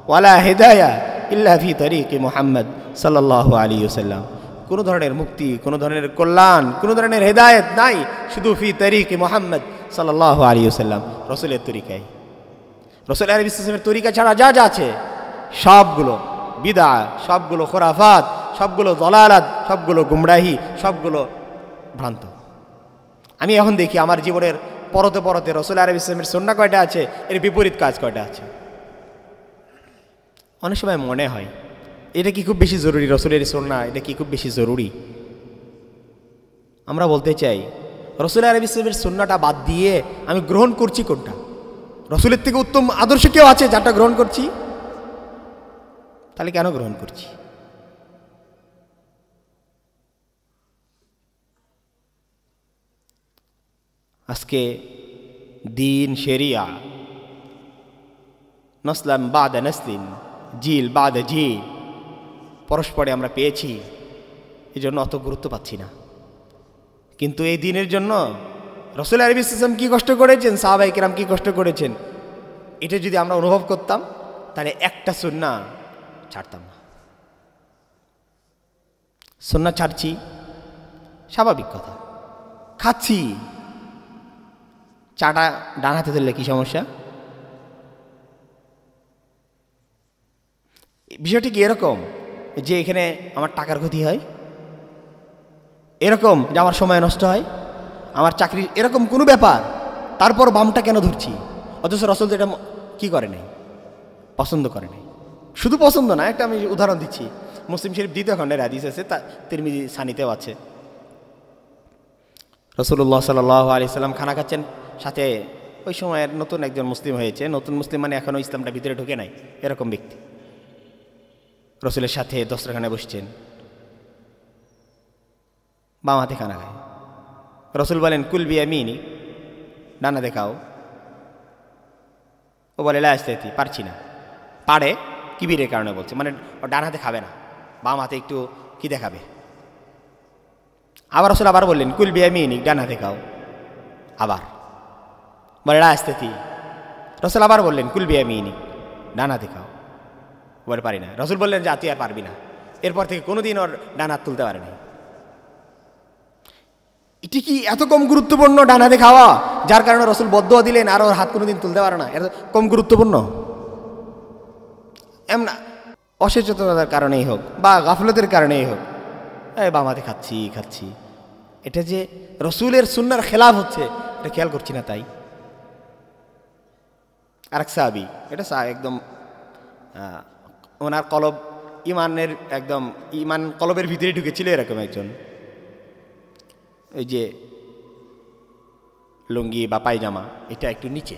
ওয়ালা হিদায়া ইল্লা ফি তরিকি মুহাম্মদ সাল্লাল্লাহু আলাইহি ওয়াসাল্লাম। কোনো ধরনের মুক্তি, কোনো ধরনের কল্যাণ, কোনো ধরনের হেদায়েত নাই শুধু ফি তরিকি মুহাম্মদ সাল্লাল্লাহু আলাইহি ওয়াসাল্লাম, রসুলের তরিকায়। রসুল আলাইহিস সালামের তরিকা ছাড়া যা যা আছে সবগুলো বিদআ, সবগুলো খুরাফাত, সবগুলো দলালাত, সবগুলো গুমরাহি, সবগুলো ভ্রান্ত। আমি এখন দেখি আমার জীবনের পরতে পরতে রসুল আলাইহিস সালামের সুন্নাহ কয়টা আছে, এর বিপরীত কাজ কয়টা আছে। অনেক সময় মনে হয় এটা কি খুব বেশি জরুরি, রসুলের সুন্নাহ এটা কি খুব বেশি জরুরি? আমরা বলতে চাই রসুল আলাইহিস সালামের সুন্নাহটা বাদ দিয়ে আমি গ্রহণ করছি কোনটা? রসুলের থেকে উত্তম আদর্শ কেউ আছে যাটা গ্রহণ করছি? তাহলে কেন গ্রহণ করছি? আজকে দিন, শরিয়া, নসলাম বাদা নসলিন, জিল বাদা জিল পরস্পরে আমরা পেয়েছি, এই জন্য অত গুরুত্ব পাচ্ছি না। কিন্তু এই দিনের জন্য রসুল আলাইহিস সালাম কি কষ্ট করেছেন, সাহাবায়ে কেরাম কি কষ্ট করেছেন, এটা যদি আমরা অনুভব করতাম তাহলে একটা সুন্নাহ ছাড়তাম না। সুন্নাহ ছাড়ছি স্বাভাবিক কথা, খাচ্ছি, চাটা ডান হাতে ধরলে কি সমস্যা? বিষয়টি কি এরকম যে এখানে আমার টাকার ক্ষতি হয়, এরকম যে আমার সময় নষ্ট হয়, আমার চাকরি, এরকম কোনো ব্যাপার, তারপর বামটা কেন ধরছি? অথচ রসুল এটা কি করে নাই, পছন্দ করে নাই। শুধু পছন্দ না, একটা আমি উদাহরণ দিচ্ছি, মুসলিম শরীফ 2 খণ্ডের হাদিস আছে, তা তিরমিজি সানিতেও আছে। রাসূলুল্লাহ সাল্লাল্লাহু আলাইহি সাল্লাম খানা খাচ্ছেন, সাথে ওই সময়ের নতুন একজন মুসলিম হয়েছে, নতুন মুসলিম মানে এখনও ইসলামটা ভিতরে ঢুকে নাই এরকম ব্যক্তি রসুলের সাথে দস্তরখানে বসছেন, বাম হাতে খানা খায়। রসুল বলেন কুল বিয়ামিনি, ডানা দেখাও। ও বলে লা আস্তাতি, পারছি না। পারে কিবিরের কারণে বলছে, মানে ও ডান হাতে খাবে না, বাম হাতে একটু কি দেখাবে। আবার রসুল আবার বললেন কুল বিয়ামিনি, ডান হাতে খাও। আবার বলে লা আস্তাতি। রসুল আবার বললেন কুল বিয়ামিনি, ডান হাতে খাও। বলে পারি না। রসুল বললেন যে তুই আর পারবি না। এরপর থেকে কোনোদিন ওর ডান হাত তুলতে পারে না। এটি কি এত কম গুরুত্বপূর্ণ ডান হাতে খাওয়া, যার কারণে রসুল বদদুয়া দিলেন আর ওর হাত কোনোদিন তুলতে পারে না? এত কম গুরুত্বপূর্ণ? এমন অসচেতনতার কারণেই হোক বা গাফলতের কারণেই হোক, বাম হাতে খাচ্ছি, এটা যে রসুলের সুন্নাহর খেলাফ হচ্ছে এটা খেয়াল করছি না। তাই আরেক সাহাবী, এটা একদম ওনার কলব ইমানের একদম ইমান কলবের ভিতরে ঢুকেছিল, এরকম একজন, ওই যে লুঙ্গি বা পায়জামা এটা একটু নিচে।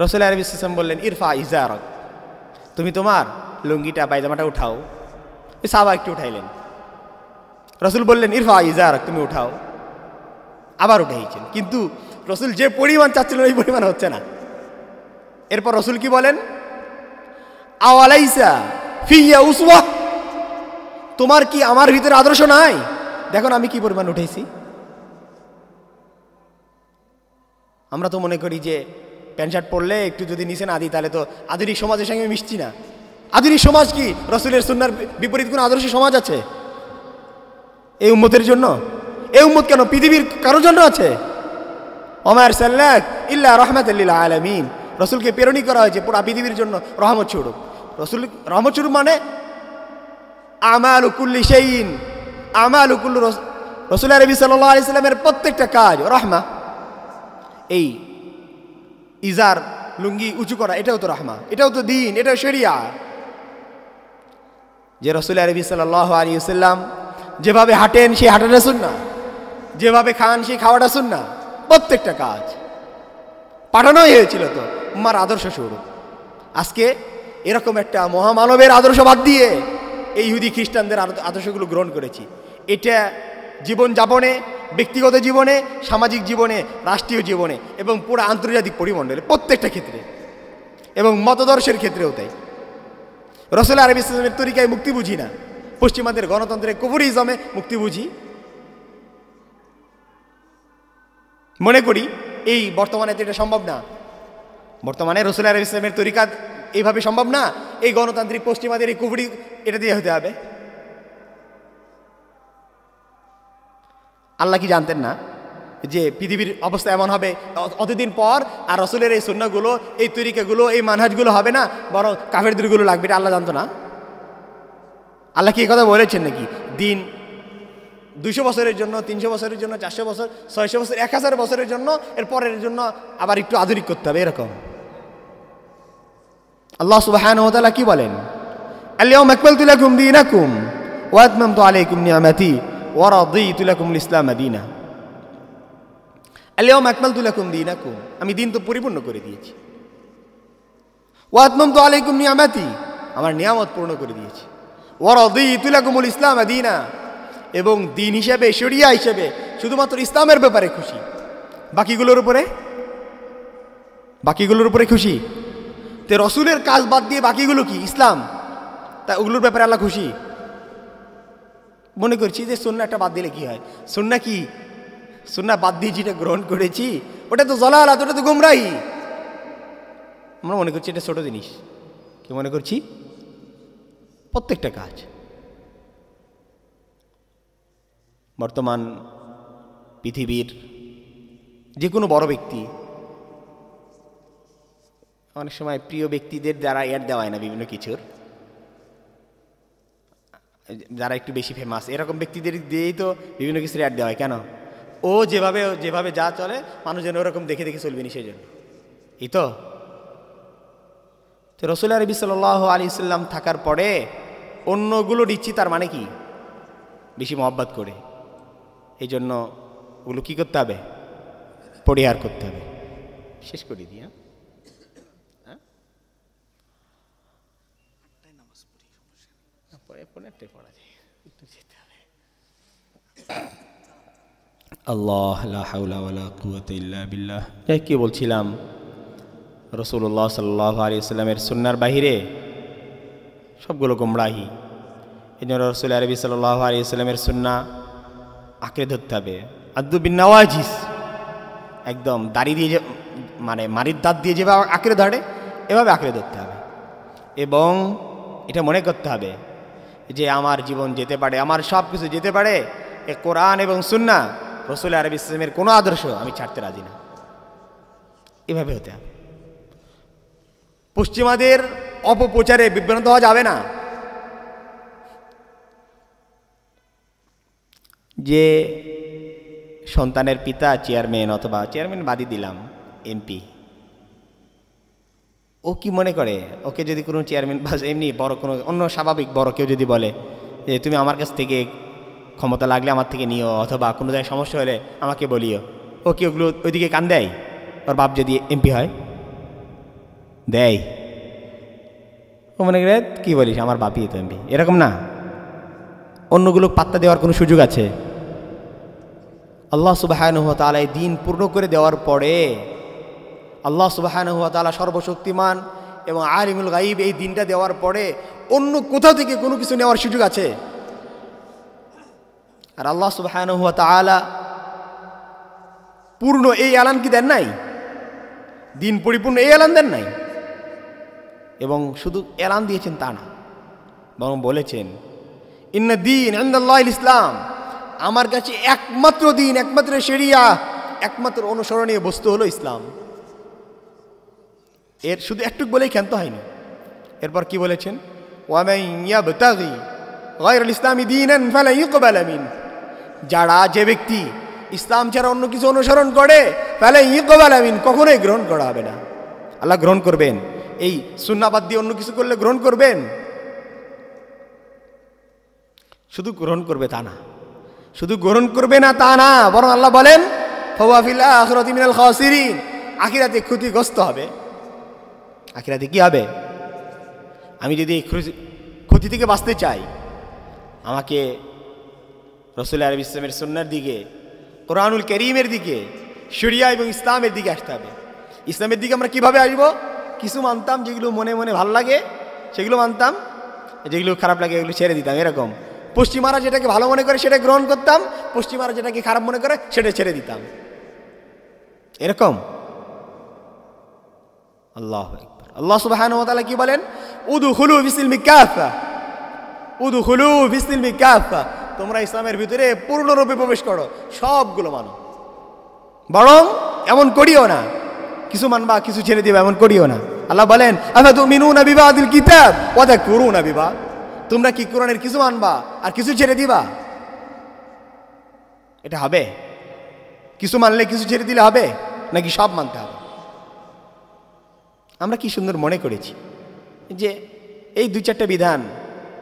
রাসূল আলাইহিস সালাম বললেন ইরফা ইজারক, তুমি তোমার লুঙ্গিটা পায়জামাটা উঠাও। ওই সাহাবা একটু উঠাইলেন। রসুল বললেন ইরফা ইজারক, তুমি উঠাও। আবার উঠাইছেন, কিন্তু রসুল যে পরিমাণ চাচ্ছিলেন ওই পরিমাণ হচ্ছে না। এরপর রসুল কি বলেন, আওয়ালাইসা ফিয়া উসওয়া, তোমার কি আমার ভিতরে আদর্শ নাই? দেখুন আমি কি পরিমাণ উঠেছি। আমরা তো মনে করি যে প্যান্ট শার্ট পরলে একটু যদি নিচে না দিই তাহলে তো আধুনিক সমাজের সঙ্গে মিশছি না। আধুনিক সমাজ কি রসুলের সুন্নাহর বিপরীত কোন আদর্শ সমাজ আছে এই উম্মতের জন্য? এই উম্মত কেন পৃথিবীর কারোর জন্য আছে? ওমা আরসালনাক ইল্লা রাহমাতাল লিল আলামিন, রসুলকে প্রেরণই করা হয়েছে পুরো পৃথিবীর জন্য রহমত স্বরূপ। রসুল রহমত স্বরূপ মানে আমালু কুল্লি শাইইন, আমালু কুল্লু রসুল আরবি সাল্লাল্লাহু আলাইহি সাল্লামের প্রত্যেকটা কাজ রহমা। এই ইজার লুঙ্গি উঁচু করা এটাও তো রহমা, এটাও তো দ্বীন, এটাও শরিয়া। যে রসুল আরবি সাল্লাল্লাহু আলাইহি সাল্লাম যেভাবে হাঁটেন সেই হাঁটাটা সুন্নাহ, যেভাবে খান সেই খাওয়াটা সুন্নাহ। প্রত্যেকটা কাজ পাঠানোই হয়েছিল তো উম্মার আদর্শ স্বরূপ। আজকে এরকম একটা মহামানবের আদর্শ বাদ দিয়ে এই ইহুদি খ্রিস্টানদের আদর্শগুলো গ্রহণ করেছি। এটা জীবনযাপনে ব্যক্তিগত জীবনে, সামাজিক জীবনে, রাষ্ট্রীয় জীবনে এবং পুরো আন্তর্জাতিক পরিমণ্ডলে প্রত্যেকটা ক্ষেত্রে, এবং মতদর্শের ক্ষেত্রেও তাই। রাসূল আলাইহিস সালামের তরিকায় মুক্তি বুঝি না, পশ্চিমাদের গণতন্ত্রে কুফরিজমে মুক্তি বুঝি। মনে করি এই বর্তমানে তো এটা সম্ভব না, বর্তমানে রাসূল আলাইহিস সালামের তরিকা এইভাবে সম্ভব না, এই গণতান্ত্রিক পশ্চিমাদের এই কুফরি এটা দিয়ে হতে হবে। আল্লাহ কি জানতেন না যে পৃথিবীর অবস্থা এমন হবে অতদিন পর, আর রাসূলের এই সুন্নাহগুলো, এই তরিকাগুলো, এই মানহাজগুলো হবে না, বরং কাফেরদেরগুলো লাগবে? এটা আল্লাহ জানতো না? আল্লাহ কি এই কথা বলেছেন নাকি? দিন 200 বছরের জন্য, 300 বছরের জন্য, 400 বছর, 600 বছর, 1000 বছরের জন্য, এর পরের জন্য আবার একটু আধুনিক করতে হবে, এরকম? আল্লাহ সুবহানাহু ওয়া তাআলা কি বলেন? আল-ইয়াওমা আকমালতু লাকুম দীনাকুম ওয়া আতমামতু আলাইকুম নি'মাতি ওয়া রাদিতু লাকুমুল ইসলাম দীনা। আল-ইয়াওমা আকমালতু লাকুম দীনাকুম, আমি দিন তো পরিপূর্ণ করে দিয়েছি। ওয়া আতমামতু আলাইকুম নি'মাতি, আমার নিয়ামত পূর্ণ করে দিয়েছি। ওয়া রাদিতু লাকুমুল ইসলাম দীনা, এবং দিন হিসেবে, শরিয়া হিসেবে শুধুমাত্র ইসলামের ব্যাপারে খুশি, বাকিগুলোর উপরে খুশি। তো রসুলের কাজ বাদ দিয়ে বাকিগুলো কি ইসলাম, তা ওগুলোর ব্যাপারে আল্লাহ খুশি? মনে করছি যে সুন্নাহটা বাদ দিলে কি হয়? সুন্নাহ কি? সুন্নাহ বাদ দিয়ে যেটা গ্রহণ করেছি ওটা তো জালালাত, ওটা তো গুমরাহি। আমরা মনে করছি এটা ছোট জিনিস। কি মনে করছি? প্রত্যেকটা কাজ বর্তমান পৃথিবীর যে কোনো বড় ব্যক্তি, অনেক সময় প্রিয় ব্যক্তিদের দ্বারা অ্যাড দেওয়া হয় না বিভিন্ন কিছুর, যারা একটু বেশি ফেমাস এরকম ব্যক্তিদের দিয়েই তো বিভিন্ন কিছুর অ্যাড দেওয়া হয়। কেন? ও যেভাবে যা চলে মানুষ যেন ওরকম দেখে দেখে চলবে না, সেই জন্য। এই তো রাসূল আরবি সাল্লাল্লাহু আলাইহি সাল্লাম থাকার পরে অন্যগুলো দিচ্ছি, তার মানে কি? বেশি মহব্বত করে। এই জন্য ওগুলো কী করতে হবে? পরিহার করতে হবে। শেষ করে দিই। আল্লাহ লা হাওলা ওয়ালা কুওয়াতা ইল্লা বিল্লাহ। কি বলছিলাম? রাসূলুল্লাহ সাল্লাল্লাহু আলাইহি ওয়াসাল্লামের সুন্নাহর বাহিরে সবগুলো গোমরাহি। এই জন্য রাসূল আরবি সাল্লাল্লাহু আলাইহি ওয়াসাল্লামের সুন্নাহ আঁকড়ে ধরতে হবে। আদু বিন নওয়াজিস, একদম দাড়ি দিয়ে মানে মারির দাঁত দিয়ে যেভাবে আঁকড়ে ধরে এভাবে আঁকড়ে ধরতে হবে, এবং এটা মনে করতে হবে যে আমার জীবন যেতে পারে, আমার সব কিছু যেতে পারে, এ কোরআন এবং সুন্নাহ রাসূল আরবি ইসলামের কোনো আদর্শ আমি ছাড়তে রাজি না। এভাবে হতে হবে। পশ্চিমাদের অপপ্রচারে বিভ্রান্ত হওয়া যাবে না। যে সন্তানের পিতা চেয়ারম্যান, অথবা চেয়ারম্যান বাদই দিলাম, এমপি, ও কি মনে করে ওকে যদি কোনো চেয়ারম্যান বা এমনি বড় কোনো অন্য স্বাভাবিক বড় কেউ যদি বলে যে তুমি আমার কাছ থেকে ক্ষমতা লাগলে আমার থেকে নিও, অথবা কোনো জায়গায় সমস্যা হলে আমাকে বলিও, ও কি ওগুলো ওইদিকে কান দেয়? ওর বাপ যদি এমপি হয় দেয়? ও মনে করে কী বলিস, আমার বাপই তো এমপি, এরকম না। অন্যগুলো পাত্তা দেওয়ার কোনো সুযোগ আছে? আল্লাহ সুবহানাহু ওয়া তাআলা এই দিন পূর্ণ করে দেওয়ার পরে, আল্লাহ সুবহানাহু ওয়া তাআলা সর্বশক্তিমান এবং আলিমুল গায়ব এই দিনটা দেওয়ার পরে অন্য কোথাও থেকে কোনো কিছু নেওয়ার সুযোগ আছে? আর আল্লাহ সুবহানাহু ওয়া তাআলা পূর্ণ এই এলান কি দেন নাই? দিন পরিপূর্ণ এই এলান দেন নাই? এবং শুধু এলান দিয়েছেন তা না, বরং বলেছেন ইন্না দীন ইনদাল্লাহিল ইসলাম, আমার কাছে একমাত্র দিন, একমাত্র শরিয়া, একমাত্র অনুসরণীয় বস্তু হলো ইসলাম। এর শুধু একটুক বলেই ক্ষান্ত হয়নি। এরপর কি বলেছেন? ওয়ামান ইয়াবতাগি গায়রাল ইসলামি দীনান ফালা ইউকবালা মিন, যারা যে ব্যক্তি ইসলাম ছাড়া অন্য কিছু অনুসরণ করে ফালা ইউকবালা মিন, কখনোই গ্রহণ করা হবে না। আল্লাহ গ্রহণ করবেন? এই সুন্নাহ বাদ দিয়ে অন্য কিছু করলে গ্রহণ করবেন? শুধু গ্রহণ করবে তা না, শুধু গ্রহণ করবে না তা না, বরং আল্লাহ বলেন ফাহুয়া ফিল আখিরাতি মিনাল খাসিরিন, আখিরাতে ক্ষতিগ্রস্ত হবে। আখিরাতে কি হবে? আমি যদি ক্ষতি থেকে বাঁচতে চাই, আমাকে রাসূল আরবি ইসলামের সুন্নাহর দিকে কোরআনুল কারীমের দিকে, শরিয়া এবং ইসলামের দিকে আসতে হবে। ইসলামের দিকে আমরা কিভাবে আসব? কিছু মানতাম যেগুলো মনে মনে ভালো লাগে সেগুলো মানতাম, যেগুলো খারাপ লাগে এগুলো ছেড়ে দিতাম। এরকম পশ্চিমারা যেটাকে ভালো মনে করে সেটা গ্রহণ করতাম, পশ্চিমারা যেটাকে খারাপ মনে করে সেটা ছেড়ে দিতাম। এরকম। আল্লাহু আকবার। আল্লাহ সুবহানাহু ওয়া তাআলা কি বলেন? উদখুলু ফিস-সিলমি কাফা, উদখুলু ফিস-সিলমি কাফা, তোমরা ইসলামের ভিতরে পূর্ণরূপে প্রবেশ করো, সবগুলো মানো। বরং এমন করিও না কিছু মানবা কিছু ছেড়ে দিবা, এমন করিও না। আল্লাহ বলেন আফাতুমিনুনা বিবাদিল কিতাব ওয়া তাকফুরুনা বিবা, তোমরা কি কোরআনের কিছু মানবা আর কিছু ছেড়ে দিবা? এটা হবে? কিছু মানলে কিছু ছেড়ে দিলে হবে নাকি সব মানতে হবে? আমরা কি সুন্দর মনে করেছি যে এই 2-4টা বিধান,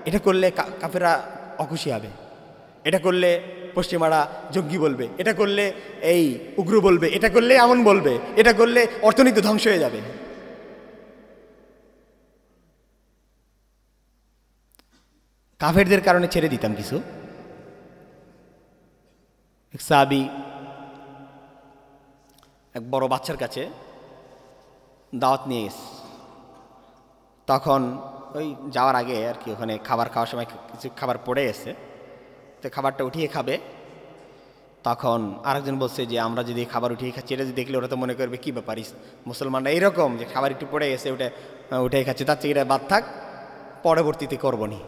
এটা করলে কাফেররা অখুশি হবে, এটা করলে পশ্চিমারা জঙ্গি বলবে, এটা করলে এই উগ্র বলবে, এটা করলে এমন বলবে, এটা করলে অর্থনীতি ধ্বংস হয়ে যাবে। কাফেরদের কারণে ছেড়ে দিতাম কিছু। এক সাহাবী এক বড় বাচ্চার কাছে দাওয়াত নিয়ে গেছে। তখন ওই যাওয়ার আগে আর কি ওখানে খাবার খাওয়ার সময় কিছু খাবার পড়ে এসে, তো খাবারটা উঠিয়ে খাবে। তখন আরেকজন বলছে যে আমরা যদি খাবার উঠিয়ে খাচ্ছি, এটা যদি দেখলে ওরা তো মনে করবে কী ব্যাপার, মুসলমানরা এইরকম যে খাবার একটু পড়ে গেছে ওটা উঠে খাচ্ছে, তার থেকে এটা বাদ থাক, পরবর্তীতে করবো নি।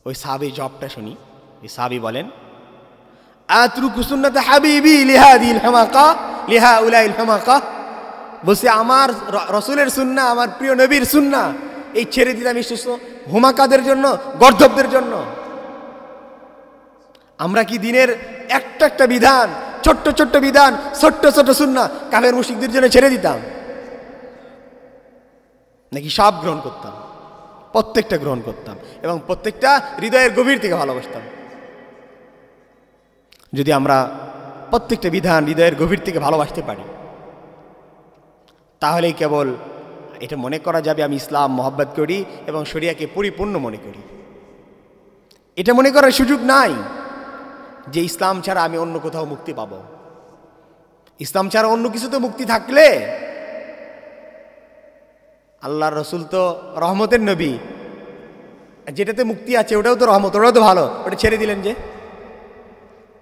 ওই সাহাবী জবটা শুনি। ওই সাহাবী বলেন আতরুকু সুন্নাত হাবিবি লিহাদিল হামাকা লিহাউলাইল হামাকা, বলছে আমার রসুলের সুন্নাহ, আমার প্রিয় নবীর সুন্নাহ এই ছেড়ে দিলাম এই হুমাকাদের জন্য, গর্ধবদের জন্য। আমরা কি দিনের একটা একটা বিধান, ছোট্ট ছোট্ট বিধান, ছোট্ট ছোট্ট সুন্নাহ কাফের মুশরিকদের জন্য ছেড়ে দিতাম, নাকি সব গ্রহণ করতাম? প্রত্যেকটা গ্রহণ করতাম এবং প্রত্যেকটা হৃদয়ের গভীর থেকে ভালোবাসতাম। যদি আমরা প্রত্যেকটা বিধান হৃদয়ের গভীর থেকে ভালোবাসতে পারি, তাহলেই কেবল এটা মনে করা যাবে আমি ইসলাম মহব্বত করি এবং শরিয়াকে পরিপূর্ণ মনে করি। এটা মনে করার সুযোগ নাই যে ইসলাম ছাড়া আমি অন্য কোথাও মুক্তি পাব। ইসলাম ছাড়া অন্য কিছুতে মুক্তি থাকলে, আল্লাহর রসুল তো রহমতের নবী, যেটাতে মুক্তি আছে ওটাও তো রহমত, ওটাও তো ভালো, ওটা ছেড়ে দিলেন যে?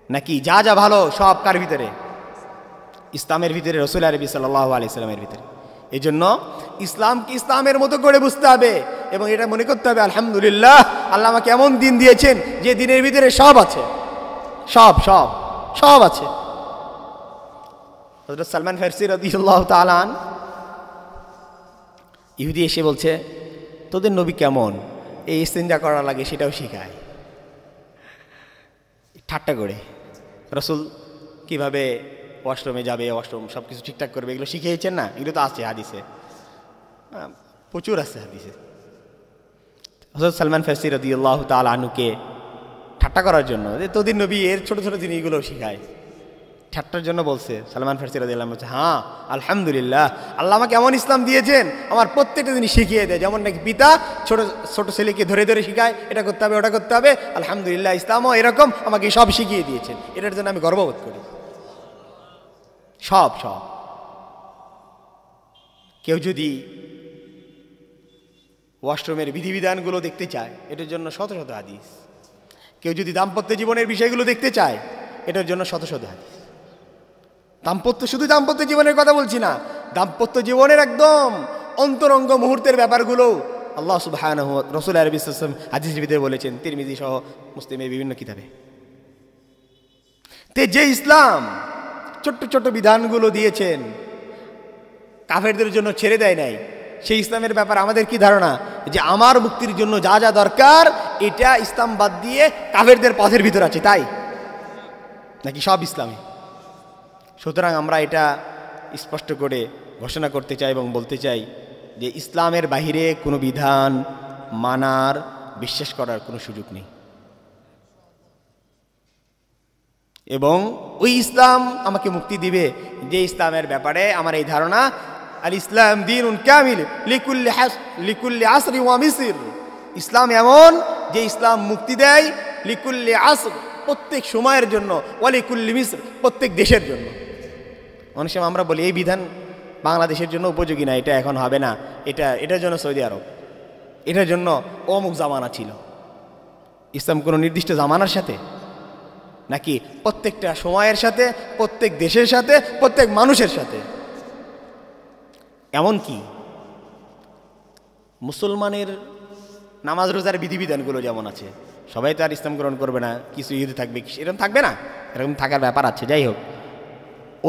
নাকি যা যা ভালো সব কার ভিতরে? ইসলামের ভিতরে, রসুল আরবি সাল্লাল্লাহু আলাইহি সাল্লামের ভিতরে। এই জন্য ইসলামকে ইসলামের মতো করে বুঝতে হবে এবং এটা মনে করতে হবে আলহামদুলিল্লাহ আল্লাহ আমাকে এমন দিন দিয়েছেন যে দিনের ভিতরে সব আছে, সব সব সব আছে। হযরত সালমান ফারসি রাদিয়াল্লাহু তাআলা আন, ইহুদি এসে বলছে তোদের নবী কেমন, এই ইস্তেঞ্জা করা লাগে সেটাও শেখায়, ঠাট্টা করে। রসুল কিভাবে ওয়াশরুমে যাবে, ওয়াশরুম সব কিছু ঠিকঠাক করবে, এগুলো শিখিয়েছেন না? এগুলো তো আছে হাদিসে, প্রচুর আছে হাদিসে। হযরত সালমান ফারসি রাদিয়াল্লাহু তাআলা আনহুকে ঠাট্টা করার জন্য, যে তোদের নবী এর ছোট ছোট জিনিসগুলো শিখায়, ঠাট্টার জন্য বলছে। সালমান ফারসি রাদিয়াল্লাহু বলছে হ্যাঁ আলহামদুলিল্লাহ আল্লাহ আমাকে এমন ইসলাম দিয়েছেন আমার প্রত্যেকটা জিনিস শিখিয়ে দেয়, যেমন নাকি পিতা ছোট ছোট ছেলেকে ধরে ধরে শিখায় এটা করতে হবে ওটা করতে হবে। আলহামদুলিল্লাহ ইসলামও এরকম আমাকে সব শিখিয়ে দিয়েছেন, এটার জন্য আমি গর্ববোধ করি। সব সব। কেউ যদি ওয়াশরুমের বিধিবিধানগুলো দেখতে চায়, এটার জন্য শত শত হাদিস। কেউ যদি দাম্পত্য জীবনের বিষয়গুলো দেখতে চায়, এটার জন্য শত শত হাদিস। দাম্পত্য, শুধু দাম্পত্য জীবনের কথা বলছি না, দাম্পত্য জীবনের একদম অন্তরঙ্গ মুহূর্তের ব্যাপারগুলো আল্লাহ সুবহানাহু ওয়া তাআলা, রাসূল আরবি সাল্লাল্লাহু আলাইহি ওয়াসাল্লাম হাদিসের ভিতরে বলেছেন, তিরমিজি সহ মুসলিমের বিভিন্ন কিতাবে। তে যে ইসলাম ছোট্ট ছোট্ট বিধানগুলো দিয়েছেন, কাফেরদের জন্য ছেড়ে দেয় নাই, সেই ইসলামের ব্যাপার আমাদের কি ধারণা? যে আমার মুক্তির জন্য যা যা দরকার এটা ইসলাম বাদ দিয়ে কাফেরদের পথের ভিতর আছে, তাই নাকি সব ইসলামে? সুতরাং আমরা এটা স্পষ্ট করে ঘোষণা করতে চাই এবং বলতে চাই যে ইসলামের বাহিরে কোনো বিধান মানার, বিশ্বাস করার কোনো সুযোগ নেই। এবং ওই ইসলাম আমাকে মুক্তি দিবে যে ইসলামের ব্যাপারে আমার এই ধারণা, আল ইসলাম দীনুন কামিল লিকুল্লি আসরি ওয়া মিসর, ইসলাম এমন যে ইসলাম মুক্তি দেয় লিকুল্লি আসর, প্রত্যেক সময়ের জন্য, ওয়ালিকুল্লি মিসর প্রত্যেক দেশের জন্য। অনেক সময় আমরা বলি এই বিধান বাংলাদেশের জন্য উপযোগী না, এটা এখন হবে না, এটার জন্য সৌদি আরব, এটার জন্য অমুক জামানা ছিল। ইসলাম কোনো নির্দিষ্ট জামানার সাথে নাকি প্রত্যেকটা সময়ের সাথে, প্রত্যেক দেশের সাথে, প্রত্যেক মানুষের সাথে। এমন কি মুসলমানের নামাজ রোজার বিধিবিধানগুলো যেমন আছে, সবাই তো আর ইসলাম গ্রহণ করবে না, কিছু ঈদ থাকবে, এরকম থাকবে না, এরকম থাকার ব্যাপার আছে। যাই হোক,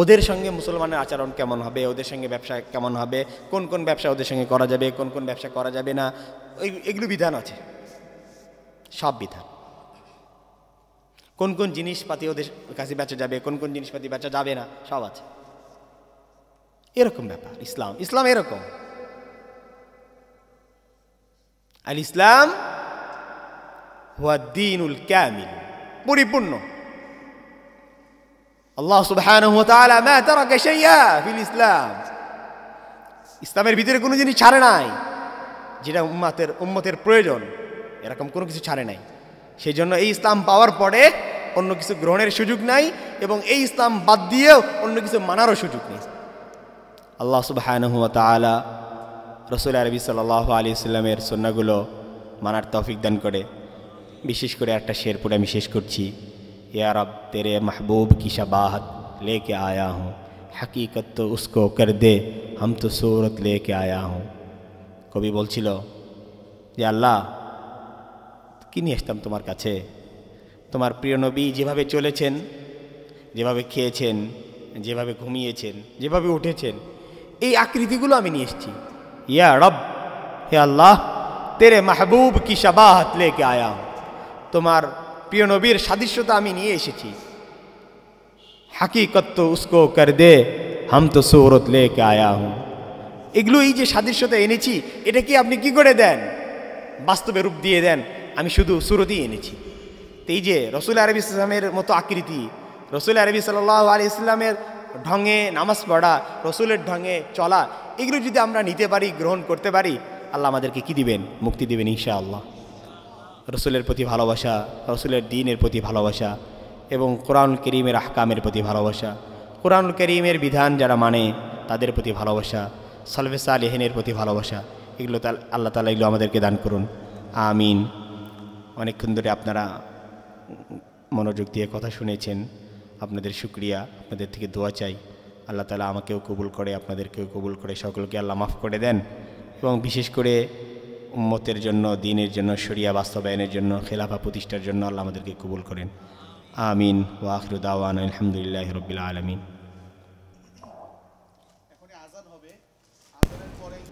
ওদের সঙ্গে মুসলমানের আচরণ কেমন হবে, ওদের সঙ্গে ব্যবসা কেমন হবে, কোন কোন ব্যবসা ওদের সঙ্গে করা যাবে, কোন কোন ব্যবসা করা যাবে না, এগুলো বিধান আছে, সব বিধান। কোন কোন জিনিসপাতি ওদের কাছে বেচা যাবে, কোন কোন জিনিসপাতি বেচা যাবে না, সব আছে। এরকম ব্যাপার ইসলাম এরকম। আল ইসলাম হুয়া দ্বীনুল কামিল, পরিপূর্ণ। আল্লাহ সুবহানাহু ওয়া তাআলা মা তারাকা শাইআ ফিল ইসলাম, ইসলামের ভিতরে কোনো জিনিস ছাড়ে নাই যেটা উম্মতের প্রয়োজন, এরকম কোনো কিছু ছাড়ে নাই। সেই জন্য এই ইসলাম পাওয়ার পরে অন্য কিছু গ্রহণের সুযোগ নাই, এবং এই ইসলাম বাদ দিয়েও অন্য কিছু মানারও সুযোগ নেই। আল্লাহ সুবহানাহু ওয়া তাআলা রাসূল আরবি সাল্লাল্লাহু আলাইহি ওয়াসাল্লামের সুন্নাহগুলো মানার তৌফিক দান করে। বিশেষ করে একটা শের পড়ে আমি শেষ করছি, या रब तेरे महबूब की शबाहत लेके आया हूँ, हकीकत तो उसको कर दे हम तो सूरत लेके आया हूँ। কবি বলছিল যে আল্লাহ, কি নিয়ে আসতাম তোমার কাছে, তোমার প্রিয় নবী যেভাবে চলেছেন, যেভাবে খেয়েছেন, যেভাবে ঘুমিয়েছেন, যেভাবে উঠেছেন, এই আকৃতিগুলো আমি নিয়ে এসেছি। ইয়া রব, হে আল্লাহ, তেরে মাহবুব কি শাবাহাত লেকে আয়া হুঁ, তোমার প্রিয় নবীর সাদৃশ্যতা আমি নিয়ে এসেছি। হাকিকত তো উসকো কর দে হাম তো সূরত লেকে আয়া হুঁ। এগুলো এই যে সাদৃশ্যতা এনেছি, এটা কি আপনি কি করে দেন, বাস্তবে রূপ দিয়ে দেন, আমি শুধু সূরতই এনেছি। তো এই যে রাসূল আরবি ইসলামের মতো আকৃতি, রাসূল আরবি সাল্লাল্লাহু আলাইহি ওয়াসাল্লামের ঢঙে নামাজ পড়া, রসুলের ঢঙে চলা, এগুলো যদি আমরা নিতে পারি, গ্রহণ করতে পারি, আল্লাহ আমাদেরকে কি দিবেন, মুক্তি দিবেন ইনশাআল্লাহ। রসুলের প্রতি ভালোবাসা, রসুলের দ্বীনের প্রতি ভালোবাসা, এবং কোরআনুল কারীমের আহকামের প্রতি ভালোবাসা, কোরআনুল কারীমের বিধান যারা মানে তাদের প্রতি ভালোবাসা, সালফে সালেহিনের প্রতি ভালোবাসা, এগুলো আল্লাহ তাআলা এগুলো আমাদেরকে দান করুন, আমিন। অনেকক্ষণ ধরে আপনারা মনোযোগ দিয়ে কথা শুনেছেন, আপনাদের শুকরিয়া, আপনাদের থেকে দোয়া চাই। আল্লাহ তাআলা আমাকেও কবুল করে, আপনাদেরকেও কবুল করে, সকলকে আল্লাহ মাফ করে দেন, এবং বিশেষ করে উম্মতের জন্য, দ্বীনের জন্য, শরিয়া বাস্তবায়নের জন্য, খেলাফা প্রতিষ্ঠার জন্য আল্লাহ আমাদেরকে কবুল করেন, আমিন। ওয়া আখিরু দাওয়ানা আলহামদুলিল্লাহি রাব্বিল আলামিন।